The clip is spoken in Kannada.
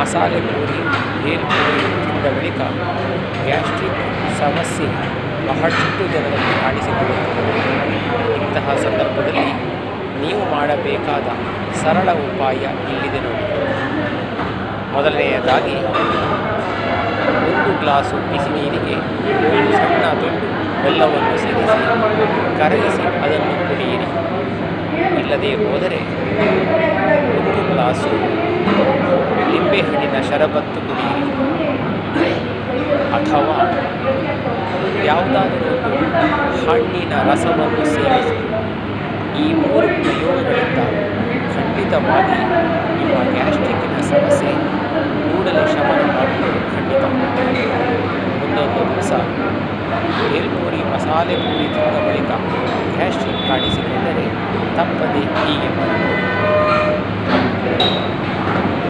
ಮಸಾಲೆ ಪೂರಿ, ಭೇಲ್ಪುರಿ ತಿಂದ ಬಳಿಕ ಗ್ಯಾಸ್ಟ್ರಿಕ್ ಸಮಸ್ಯೆ ಬಹಳಷ್ಟು ಜನರಲ್ಲಿ ಕಾಣಿಸಿಕೊಳ್ಳುತ್ತದೆ. ಇಂತಹ ಸಂದರ್ಭದಲ್ಲಿ ನೀವು ಮಾಡಬೇಕಾದ ಸರಳ ಉಪಾಯ ಇಲ್ಲಿದೆ ನೋಡಿ. ಮೊದಲನೆಯದಾಗಿ 1 ಗ್ಲಾಸು ಬಿಸಿ ನೀರಿಗೆ ಒಂದು ಸಣ್ಣ ತುಂಡು ಬೆಲ್ಲವನ್ನು ಸೇರಿಸಿ ಕರಗಿಸಿ ಅದನ್ನು ಕುಡಿಯಿರಿ. ಇಲ್ಲದೆ ಹೋದರೆ 1 ಗ್ಲಾಸು ಲಿಂಬೆಹಣ್ಣಿನ ಶರಬತ್ತು ಕುಡಿಯಿರಿ, ಅಥವಾ ಯಾವುದಾದರೂ ಒಂದು ಹಣ್ಣಿನ ರಸವನ್ನು ಸೇವಿಸಿ. ಈ 3 ಪ್ರಯೋಗಗಳಿಂದ ಖಂಡಿತವಾಗಿ ನಿಮ್ಮ ಗ್ಯಾಸ್ಟ್ರಿಕ್ಕಿನ ಸಮಸ್ಯೆ ಕೂಡಲೇ ಶಮನ ಮಾಡುವುದು ಖಂಡಿತ. ಮುಂದೊಂದು ದಿವಸ ಭೇಲ್ಪುರಿ, ಮಸಾಲೆ ಪೂರಿ ತಿಂದ ಬಳಿಕ ಗ್ಯಾಸ್ಟ್ರಿಕ್ ಕಾಣಿಸಿಕೊಂಡರೆ ತಪ್ಪದೆ ಹೀಗೆ ಮಾಡಿ.